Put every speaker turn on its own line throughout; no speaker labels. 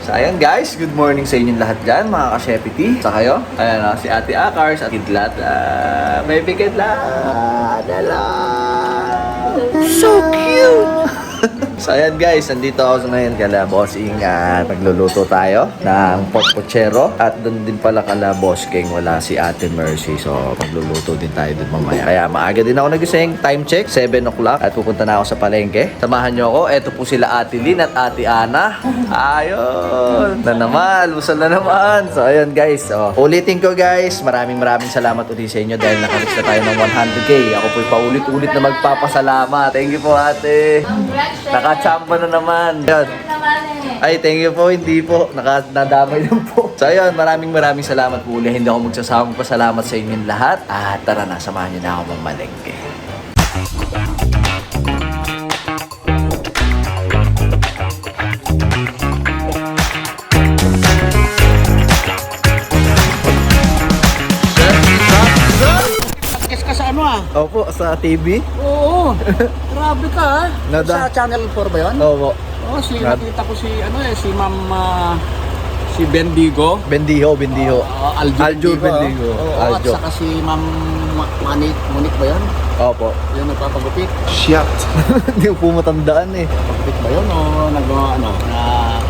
So ayan guys, good morning sa inyong lahat dyan mga ka-Shepity. Sa kayo, ayan si Ate Akars at Kidlat. Baby Kidlat! So cute! So ayan guys, nandito ako ngayon kala Boss Ingat. Nagluluto tayo ng pork pochero. At doon din pala kala Boss King, wala si Ate Mercy. So magluluto din tayo doon mamaya. Kaya maaga din ako nagising, time check, 7 o'clock. At pupunta na ako sa palengke. Samahan nyo ako, eto po sila Ate Lynn at Ate Ana. Ayun, na naman, lusal na naman. So ayan guys, ulitin ko guys, maraming salamat ulit sa inyo dahil nakalis na tayo ng 100k. Ako po'y paulit-ulit na magpapasalamat. Thank you po ate. Nakachamba na naman. Yan. Ay, thank you po. Hindi po. Nadamay lang po. So, ayun. Maraming salamat po ulit. Hindi ako magsasawang pasalamat sa inyong lahat. At tara na, samahan niyo na ako mamalengke.
Sa ano
Opo, sa TV.
Oo. Grabe ka Sa Channel 4 ba 'yon?
Opo.
Oo, nakita ko si si Ma'am si Bendigo.
Bendijo.
Aljo
Bendigo.
At saka si Ma'am Monique ba 'yon?
Opo.
Yung nagpapagupit.
Shit. Hindi ko po matandaan eh.
Pagupit ba 'yon o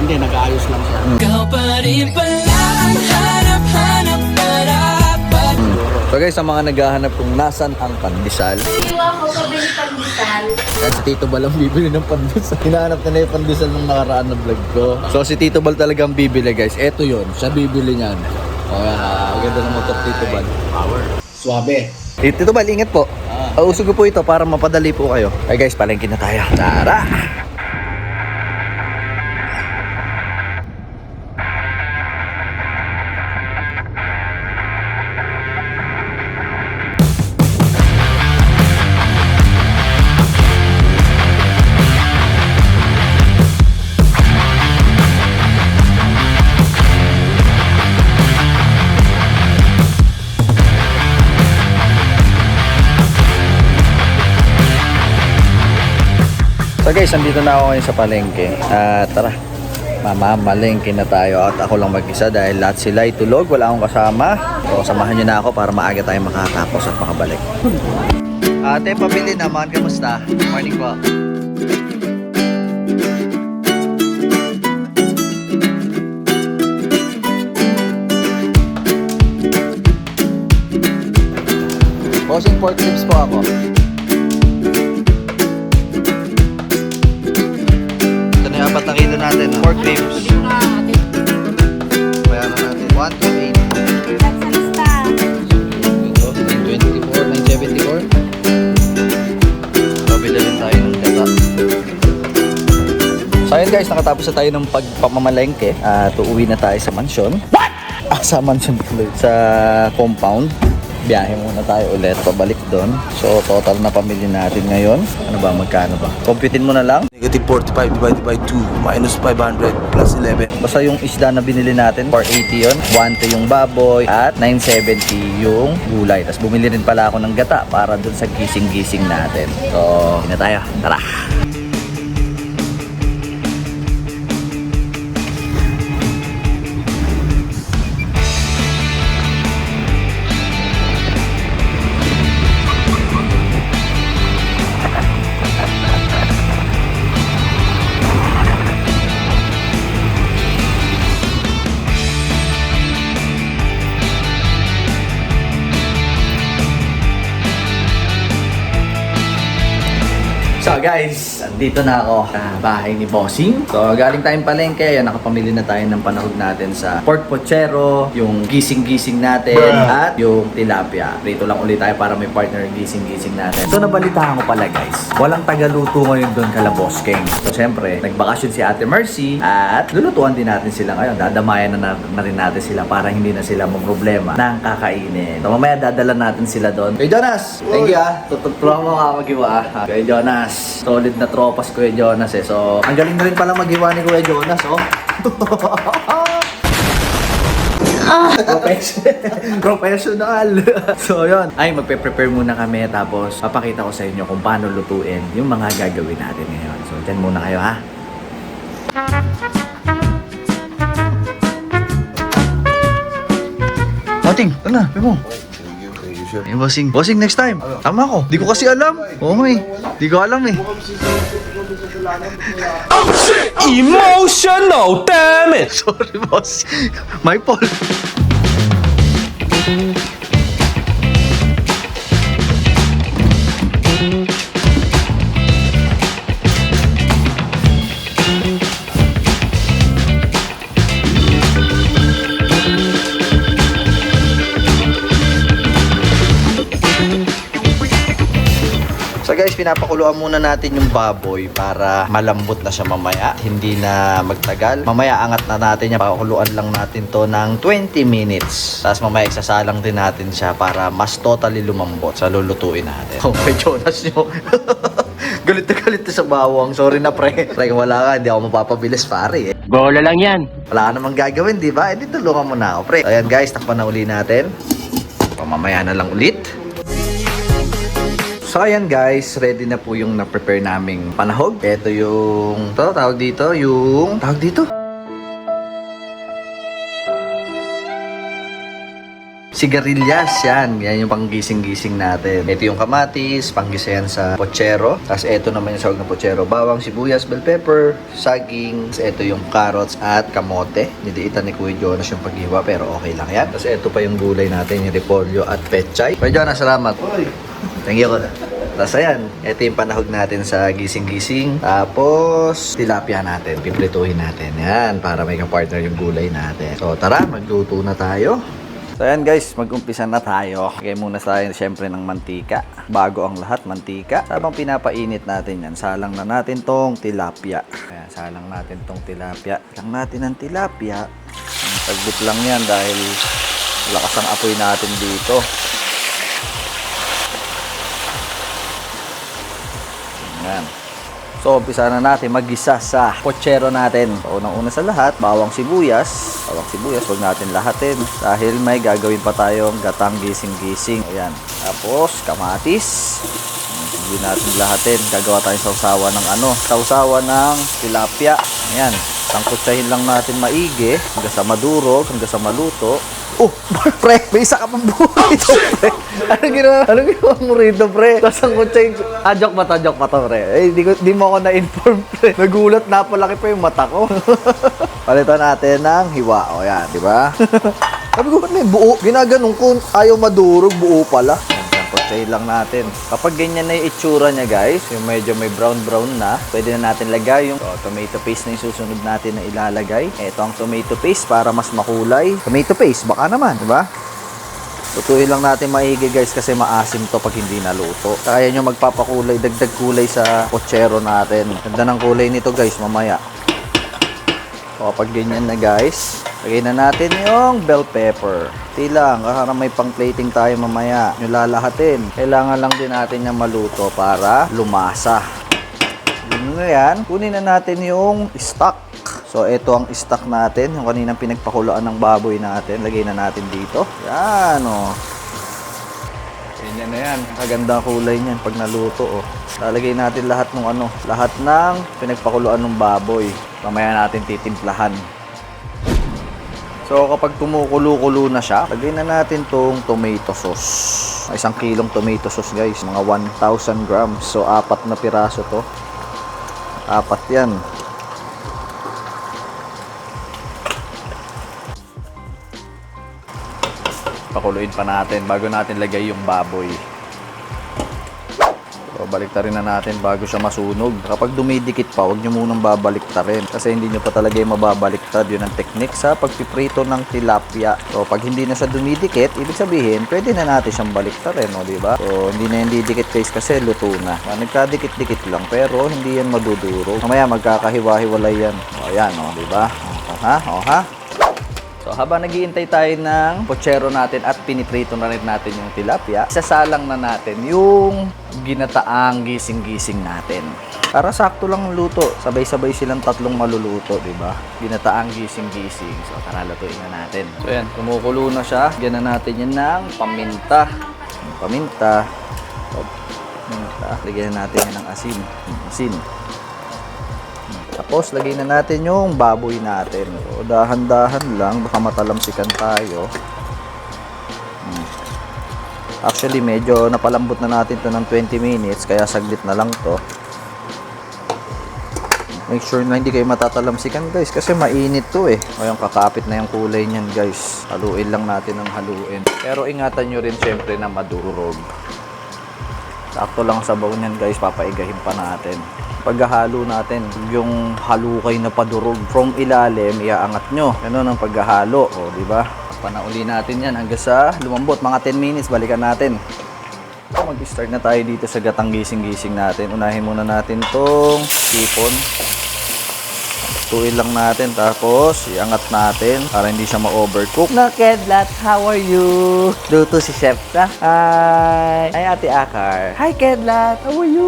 hindi nag-aayos lang siya.
Ikaw pa rin pala ang hanap-hanap dapat.
So guys, sa mga naghahanap kung nasan ang pandesal.
Iwa ko pabili pandesal.
Kasi si Tito Bal ang bibili ng pandesal. Hinahanap na yung pandesal nung nakaraan na vlog ko. So si Tito Bal talagang bibili guys. Eto yun, siya bibili niyan. Ganda ng motor Tito Bal.
Power. Suabe.
Tito Bal, ingat po. Usog ko po ito para mapadali po kayo. Ay guys, palengke na tayo. Tara! So guys, andito na ako ngayon sa palengke. Tara, mamamalengke na tayo. At ako lang mag-isa dahil lahat sila ay tulog. Wala akong kasama. So samahan nyo na ako para maaga tayo makatapos at makabalik. Ate, pabili naman. Kamusta? Morning po. Bossing pork ribs po ako. Apat na kilo natin, pork ribs. Bayaran natin, 128.
Sa lista.
Ito, 924, 974. Pabila rin tayo ng gata. So ayun guys, nakatapos na tayo ng pagpamamalengke. Uuwi na tayo sa mansyon. What? Sa mansyon tuloy. Sa compound. Biyahe muna tayo ulit, pabalik doon. So, total na pamilya natin ngayon. Ano ba, magkano ba? Computein mo na lang.
Negative 45 divided by 2 minus 500 plus 11.
Basta yung isda na binili natin, 480 yun. 1 yung baboy at 970 yung gulay. Tapos bumili rin pala ako ng gata para dun sa gising-gising natin. So, na tayo. Tara! So guys, andito na ako sa bahay ni Bossing. So galing tayong palengke, ayan, nakapamili na tayo ng panahog natin sa pork pochero, yung gising-gising natin, at yung tilapia. Rito lang ulit tayo para may partner gising-gising natin. So nabalitaan ko pala guys, walang tagaluto ngayon doon kala Boss King. So syempre, nagbakasyon si Ate Mercy at lulutuan din natin sila ngayon. Dadamayan na rin natin sila para hindi na sila problema ng kakainin. So mamaya dadala natin sila doon. Hey Jonas! Thank you Tututulungan mo ka mag-iwa Kuya Jonas. Solid na tropas Kuya Jonas eh. So, ang galing na rin pala mag-iwa ni Kuya Jonas, oh. Professional. So, yun. Ay, magpe-prepare muna kami. Tapos, papakita ko sa inyo kung paano lutuin yung mga gagawin natin ngayon. So, dyan muna kayo, ha? Bossing, ano na, mo. Eh, bossing. Bossing, next time. Tama ko. Di ko kasi alam. Oo nga eh. Di ko alam eh.
Emotional, damn it!
Sorry, boss. My fault. So guys, pinapakuluan muna natin yung baboy para malambot na siya mamaya. Hindi na magtagal. Mamaya angat na natin yan. Pakuluan lang natin to ng 20 minutes. Tapos mamaya isasalang din natin siya para mas totally lumambot. So lulutuin natin. Oh, may Jonas nyo. Galit na sa bawang. Sorry na pre. Pre, wala ka. Hindi ako mapapabilis pare eh.
Bola lang yan.
Wala ka namang gagawin, di ba? Eh, di tulungan mo na ako pre. So, ayan guys, takpan na uli natin. Mamaya na lang ulit. So ayan guys, ready na po yung na-prepare naming panahog. Ito yung, tawag dito, sigarilyas, yan yung panggising-gising natin. Ito yung kamatis, panggisa yan sa pochero. Tapos ito naman yung sahog ng pochero. Bawang, sibuyas, bell pepper, saging. Tapos ito yung carrots at kamote. Nidiitan ni Kuya Jonas yung paghiwa pero okay lang yan. Tapos ito pa yung gulay natin, yung repolyo at pechay. Kuya Jonas, salamat. Thank you. Tapos ayan, ito yung panahog natin sa gising-gising. Tapos tilapia natin, piprituhin natin. Yan, para may ka-partner yung gulay natin. So tara, magluto na tayo. So ayan guys, mag-umpisa na tayo. Lagay muna tayo syempre ng mantika. Bago ang lahat, mantika. Sabang pinapainit natin yan, salang na natin tong tilapia. Ayan, salang natin tong tilapia. Lang natin ang tilapia. Saglit lang yan dahil lakas ang apoy natin dito. Ayan. So, umpisa na natin mag-gisa sa pochero natin. So, unang-una sa lahat, bawang sibuyas. Bawang sibuyas, huwag natin lahatin. Dahil may gagawin pa tayong gatang gising-gising. Ayan. Tapos, kamatis. Hindi natin lahatin. Gagawa tayong sausawa ng sausawa ng tilapia. Ayan. Tangkutsahin lang natin maigi. Hanggang sa madurog, hanggang sa maluto. Oh, pre, may isa ka pang buhay ito, pre. Anong ginawa mo rito, pre? Tapos ang kutsay, joke pa to, pre. Eh, di mo ako na-inform, pre. Nagulat na palaki pa yung mata ko. Palitan natin ng hiwa. O, yan, di ba? Sabi ko, ano yung buo? Ginaganong ko, ayaw madurog, buo pala. Kutsay lang natin. Kapag ganyan na yung itsura niya, guys, yung medyo may brown-brown na, pwede na natin lagay yung tomato paste na yung susunod natin na ilalagay. Ito ang tomato paste para mas makulay. Tomato paste, baka naman, di ba? Lutuin lang natin maigi, guys, kasi maasim to pag hindi naluto. Kaya nyo magpapakulay, dagdag kulay sa pochero natin. Ganda ng kulay nito, guys, mamaya. So, kapag ganyan na, guys, lagay na natin yung bell pepper. Lang, para may pang plating tayo mamaya. Yung lalahatin. Kailangan lang din natin yung maluto para lumasa. Yun na yan. Kunin na natin yung stock. So, ito ang stock natin. Yung kaninang pinagpakuloan ng baboy natin. Lagay na natin dito. Yan, o. Ganyan na yan. Kaganda kulay niyan pag naluto, o. Lalagay natin lahat ng lahat ng pinagpakuloan ng baboy. Mamaya natin titimplahan. So, kapag kumukulo-kulo na siya, lagay na natin tong tomato sauce. 1 kilong tomato sauce, guys. Mga 1,000 grams. So, 4 na piraso to. 4 yan. Pakuluin pa natin bago natin lagay yung baboy. So, baliktarin na natin bago siya masunog. Kapag dumidikit pa, huwag nyo munang babaliktarin. Kasi hindi nyo pa talaga yung mababaliktad. Yun ang technique sa pagpiprito ng tilapia. So, pag hindi na siya dumidikit, ibig sabihin, pwede na natin siyang baliktarin, no, diba? So, hindi na yung didikit, guys, kasi luto na. Nagkadikit-dikit lang, pero hindi yan maduduro. Mamaya, magkakahiwa-hiwalay yan. O, yan, no, diba? O, ha? So, habang naghihintay tayo ng pochero natin at piniprito na rin natin yung tilapia, isasalang na natin yung ginataang gising-gising natin. Para sakto lang luto, sabay-sabay silang tatlong maluluto, di ba? Ginataang gising-gising. So, tara, lutuin na natin. So, yan, kumukulo na siya. Lagyan na natin yan ng paminta. Paminta. Lagyan na natin yan ng asin. Asin. Tapos, lagay na natin yung baboy natin. So, dahan-dahan lang. Baka matalamsikan tayo. Actually, medyo napalambot na natin to ng 20 minutes, kaya saglit na lang to. Make sure na hindi kayo matatalamsikan guys, kasi mainit to eh. Ngayon, kakapit na yung kulay niyan guys. Haluin lang natin ng haluin. Pero ingatan nyo rin syempre na madurog. Sakto lang sa sabaw niyan guys, papaigahin pa natin. Paghahalo natin, yung halukay na padurog from ilalim, iaangat nyo. Ganun ang paghahalo, o di ba? Panauli natin yan hanggang sa lumambot. Mga 10 minutes, balikan natin. Mag-start na tayo dito sa gatang gising-gising natin. Unahin muna natin tong sipon. Tuin lang natin, tapos iangat natin para hindi siya ma-overcook. No, Kedlat, how are you? Luto si Chef na. Hi! Hi, Ate Akar. Hi, Kedlat, how are you?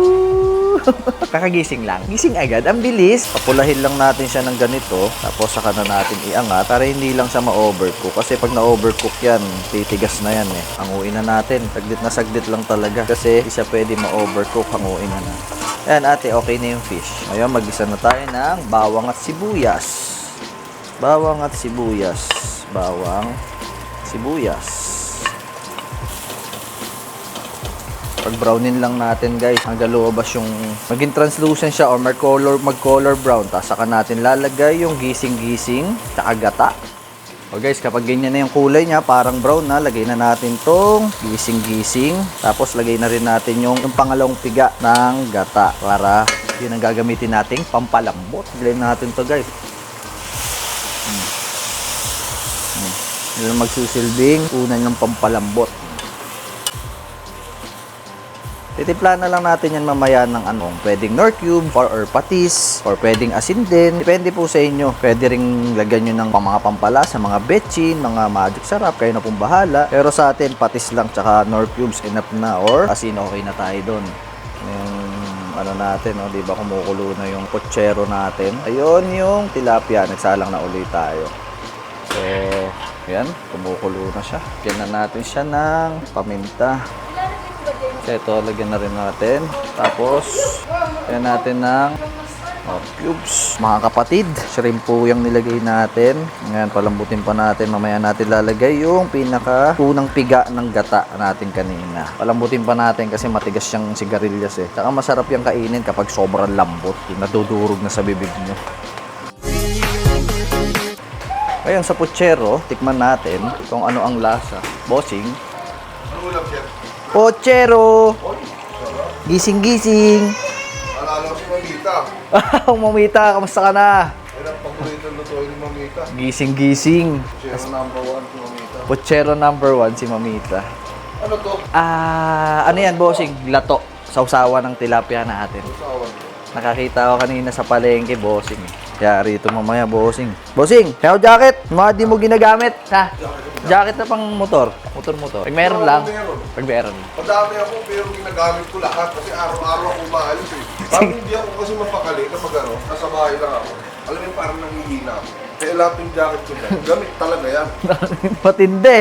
Kakagising lang. Gising agad. Ang bilis. Papulahin lang natin siya ng ganito, tapos saka na natin iangat para hindi lang siya ma-overcook. Kasi pag na-overcook yan, titigas na yan eh. Hanguin na natin. Saglit lang talaga. Kasi isa pwede ma-overcook, hanguin na na. Ayan ate, okay na yung fish. Ngayon, mag-isa na tayo ng bawang at sibuyas. Bawang at sibuyas. Bawang, sibuyas. Pag-brownin lang natin guys, hanggang lumabas yung maging translucent siya or mag-color brown. Tapos saka natin lalagay yung gising-gising tsaka gata. O guys, kapag ganyan na yung kulay niya, parang brown na, lagay na natin tong gising-gising. Tapos lagay na rin natin yung pangalawang piga ng gata para yun ang gagamitin nating pampalambot. Lagay natin to guys. Yun ang magsusilbing unan ng pampalambot. Titimpla na lang natin yan mamaya ng pwedeng nor cube or patis or pwedeng asin din. Depende po sa inyo. Pwede ring lagyan nyo ng mga pampalasa, mga betchin, mga magic sarap. Kayo na pong bahala. Pero sa atin, patis lang tsaka nor cubes enough na or asin okay na tayo doon. Yung natin, di ba kumukulo na yung pochero natin. Ayun yung tilapia. Nagsalang na ulit tayo. So, yan. Kumukulo na siya. Lagyan na natin siya ng paminta. So, ito, lagyan na rin natin. Tapos, lagyan natin ng cubes. Mga kapatid, shrimp po yung nilagay natin. Ngayon, palambutin pa natin. Mamaya natin lalagay yung pinaka-unang piga ng gata natin kanina. Palambutin pa natin kasi matigas siyang sigarilyas eh. Saka masarap yung kainin kapag sobrang lambot. Yung nadudurog na sa bibig nyo. Ngayon, sa puchero, tikman natin kung ano ang lasa. Bossing. Pochero! Gising-gising!
Alala ko si Mamita.
Mamita, kamusta ka na?
Yan ang paborito lutuin ni Mamita.
Gising-gising.
Chero number 1 si Mamita.
Pochero number 1 si Mamita.
Ano to?
Ano yan, bossing? Lato. Sausawa ng tilapia natin.
Usawan.
Nakakita ko kanina sa palengke, bossing. Kaya rito mamaya, bossing. Bossing, kaya jacket. Mga di mo ginagamit, ha? Jacket na pang motor. Motor. Pag meron lang. Pag meron.
Madami ako pero ginagamit ko lahat kasi araw-araw ako umaalis eh. Parang hindi ako kasi mapakali kapag nasa bahay lang ako. Alam mo parang nangihina ako. Kaya lahat yung jacket ko dyan, gamit talaga yan.
Matindi.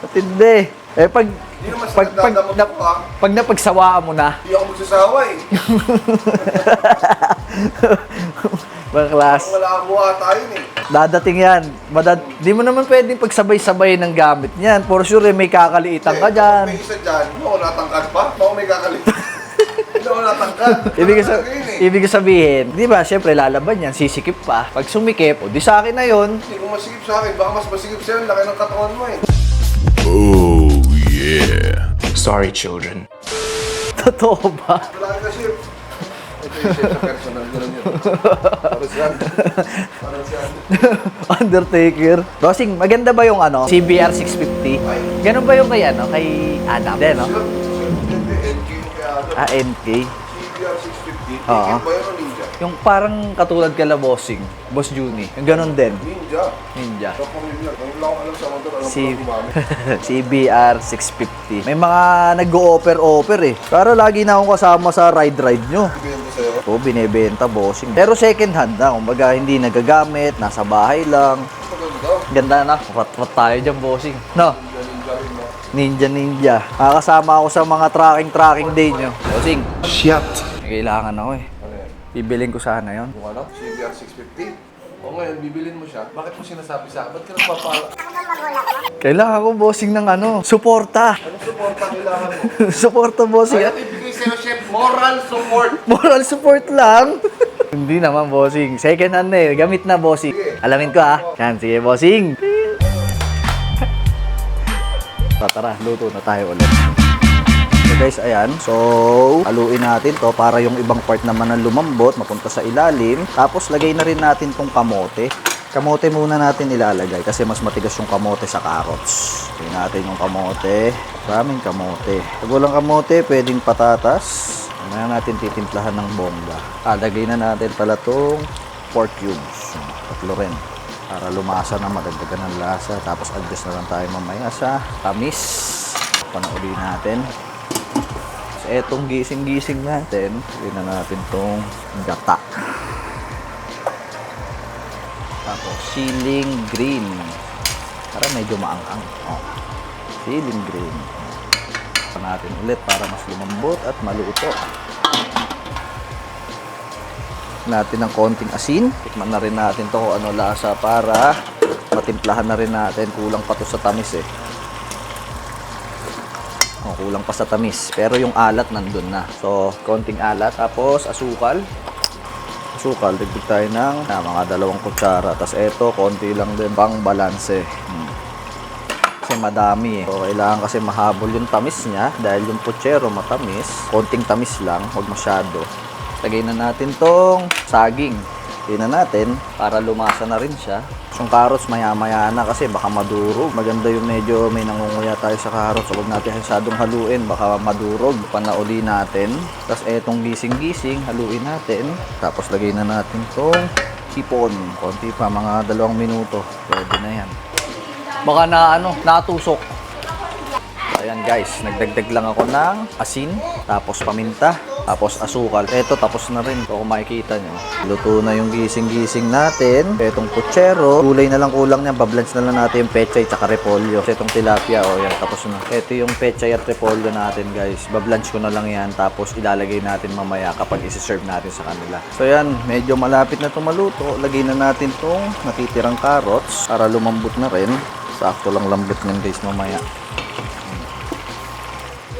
Matindi. Eh pag
Hindi naman sa nagdadamot ko ha.
pag napagsawaan mo na.
Hindi ako magsasawa eh.
Bang class.
Wala akong buha tayo eh.
Dadating yan. Di mo naman pwedeng pagsabay-sabay ng gamit niyan. For sure, may kakaliitan ka dyan.
May isa dyan, ako natangkad pa. Ako may kakalitan. Hindi ako natangkad.
Ibig sabihin, di ba, syempre lalaban yan, sisikip pa. Pag sumikip, o di sa akin na yun.
Hindi ko masigip sa akin. Baka mas masigip sa'yo. Laki ng katawan mo eh.
Oh, yeah. Sorry, children.
Totoo ba?
Wala ka ship. Ito yung ship sa personal. Ganun yun. Parang siyan.
Undertaker. Bossing, maganda ba yung CBR 650? Ganun ba yung kay Adam? Hindi, no?
NK yung kaya ano.
NK.
CBR 650.
Oo.
Ticket ba yun o ninja?
Yung parang katulad kala Bossing, Boss Juni. Yung ganun din.
Ninja.
Ninja.
Sa pamilya. Kung lang ako alam sa motor, alam ko lang gumamit.
CBR 650. May mga nag-o-offer eh. Pero lagi na akong kasama sa ride nyo.
Bigyan ko sa'yo.
Oo, binebenta, bossing. Pero second hand na. Kumbaga, hindi nagagamit. Nasa bahay lang.
Maganda.
Ganda na. Rat tayo dyan, bossing. No?
Ninja rin mo.
Ninja. Nakakasama ako sa mga tracking day nyo. Bossing.
Shit.
May kailangan ako eh.
Ano yan?
Bibiling ko sana yon.
Kung ano? CBR 650? O ngayon, bibilin mo siya. Bakit mo sinasabi sa akin? Ba't ka nagpapala?
Kailangan ko, bossing, ng suporta.
Anong suporta kailangan mo?
Suporta, bossing.
Kaya ibigay sa'yo, chef, moral support.
Moral support lang. Hindi naman, bossing. Second hand na gamit na, bossing. Alamin ko, Yan, sige, bossing. Tara, luto na tayo ulit. So guys, ayan. So, haluin natin to para yung ibang part naman na lumambot, mapunta sa ilalim. Tapos, lagay na rin natin tong kamote. Kamote muna natin ilalagay kasi mas matigas yung kamote sa carrots. Lagay natin yung kamote. Maraming kamote. Pag walang kamote, pwedeng patatas. Mamaya natin titimplahan ng bongga. Lagay na natin pala tong pork cubes. 3 rin. Para lumasa na madagdagan ng lasa. Tapos adjust na lang tayo mamaya sa tamis. Panauli natin. So, etong gising-gising natin, lagay na natin tong gata. Tapos, siling green. Para medyo maanghang. Siling green. Pa natin ulit para mas lumambot at maluto. Natin ng konting asin. Tikman na rin natin to kung ano lasa para matimplahan na rin natin. Kulang pa to sa tamis kulang pa sa tamis. Pero yung alat nandun na. So, konting alat. Tapos, asukal. Dagdag tayo ng mga 2 kutsara. Tapos eto, konti lang din pang balanse. Kasi madami So, kailangan kasi mahabol yung tamis niya. Dahil yung puchero matamis. Konting tamis lang, huwag masyado. Lagay na natin tong saging. Lagay na natin para lumasa na rin siya. Yung carrots maya-maya na kasi baka madurog. Maganda yung medyo may nangunguya tayo sa carrots. So, huwag natin masyadong haluin. Baka madurog. Panauli natin. Tapos etong gising-gising, haluin natin. Tapos lagay na natin tong hipon. Konti pa, mga 2 minuto. Pwede na yan. Baka natusok. Ayan guys, nagdagdag lang ako ng asin, tapos paminta, tapos asukal. Eto, tapos na rin. So, kung makikita nyo, luto na yung gising-gising natin. Etong puchero, gulay na lang kulang niya. Bablance na lang natin yung pechay at repolyo. Etong tilapia, yan, tapos na. Eto yung pechay at repolyo natin guys. Bablance ko na lang yan, tapos ilalagay natin mamaya kapag isi-serve natin sa kanila. So yan, medyo malapit na itong maluto. Lagay na natin itong natitirang carrots para lumambot na rin. Sakto lang lambot nyan guys mamaya.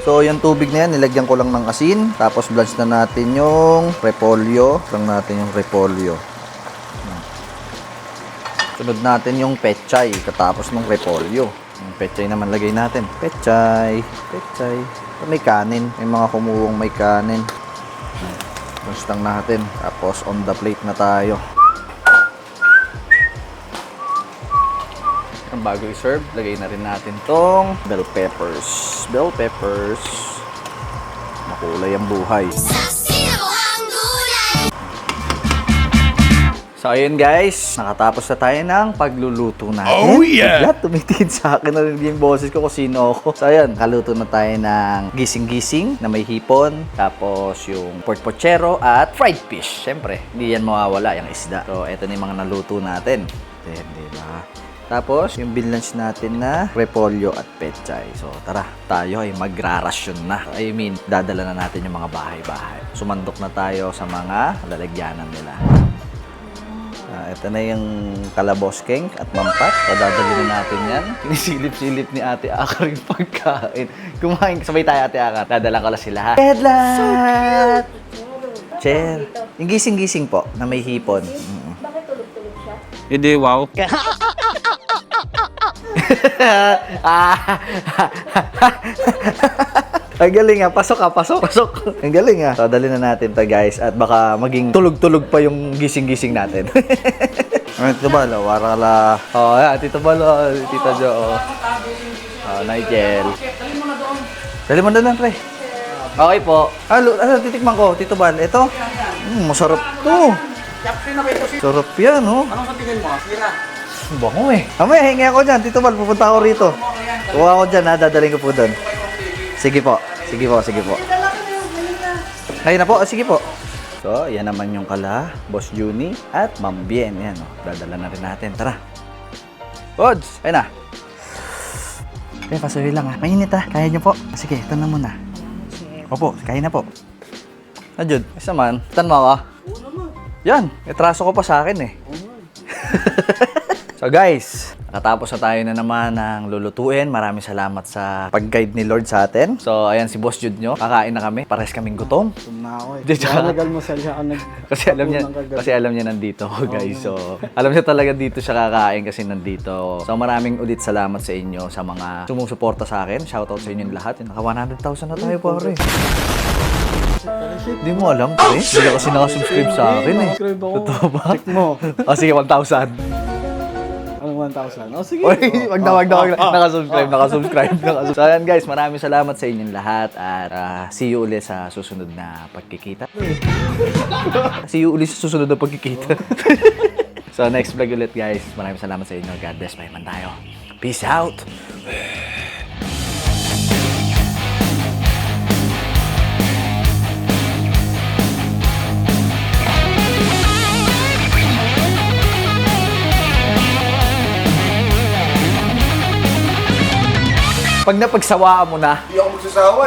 So, yung tubig na yan, nilagyan ko lang ng asin. Tapos, blanch na natin yung repolyo. Lang natin yung repolyo. Sunod natin yung pechay, katapos ng repolyo. Yung pechay naman lagay natin. Pechay. May kanin. May mga kumuwang may kanin. Blanch lang natin. Tapos, on the plate na tayo. Bago i-serve, lagay na rin natin tong bell peppers. Makulay ang buhay. So ayun guys, nakatapos na tayo ng pagluluto natin.
Oh yeah!
Bigla tumitingin sa akin na rin yung boses ko kung sino ako. So ayun, kaluto na tayo ng gising-gising na may hipon. Tapos yung pork pochero at fried fish. Siyempre, hindi yan mawawala yung isda. So eto na yung mga naluto natin. Diba? Tapos, yung binlunch natin na repolyo at pechay. So, tara, tayo ay magrarasyon na. I mean, dadala na natin yung mga bahay-bahay. Sumandok na tayo sa mga lalagyanan nila. Ito na yung kalabosking at mampat. So, dadalhin na natin yan. Kinisilip-silip ni Ate Akar yung pagkain. Kumain, sabay tayo Ate Akar. Dadala ko lang sila ha. Headlight! Chair. Yung gising-gising po, na may hipon.
Bakit tulog-tulog siya?
Hindi, wow.
Ang galing pasok. Ang galing So, dali na natin to guys. At baka maging tulog-tulog pa yung gising-gising natin. Tito Balo, warala. Tito Balo, Tita Jo. Nigel. Dali mo na doon, pre. Okay po. Titikman ko, Tito Bal. Ito? Masarap to. Sarap yan,
Anong sa tingin mo? Sira.
Bango Mamaya, hingi ako dyan. Tito Bal, pupunta ako rito. Kuha ako dyan, dadaling ko po doon. Sige po. Ngayon na po, sige po. So, yan naman yung kala, Boss Juni at Ma'am Bien. Yan, dadala na rin natin. Tara. Pods, ayun na. Pasuloy lang Mainit Kaya nyo po. Sige, ito na muna. Opo, kaya na po. Jud, isa man. Tan mo ako. Yan, itraso ko pa sa akin So guys, nakatapos na tayo na naman ng lulutuin. Maraming salamat sa pag-guide ni Lord sa atin. So ayan si Boss Jude nyo. Kakain na kami. Pares kaming gutom.
Na ako
Di, tsaka-
Kaya nag-almusal siya.
Kasi alam niya nandito ako guys. So alam niya talaga dito siya kakain kasi nandito. So maraming ulit salamat sa inyo sa mga sumusuporta sa akin. Shoutout sa inyong lahat. Naka 100,000 na tayo pare. Hindi mo alam pre. Hindi ka kasi nakasubscribe sa akin eh.
Subscribe ako.
Totoo ba?
Check mo.
O sige, 1,000.
Anong 1,000? Oh, sige.
Oy, wag na. Nakasubscribe. So ayan guys, maraming salamat sa inyong lahat at see you ulit sa susunod na pagkikita. So next vlog ulit guys. Maraming salamat sa inyo. God bless. Bye man tayo. Peace out. Pag napagsawaan mo na,
Hindi ako magsasawa eh.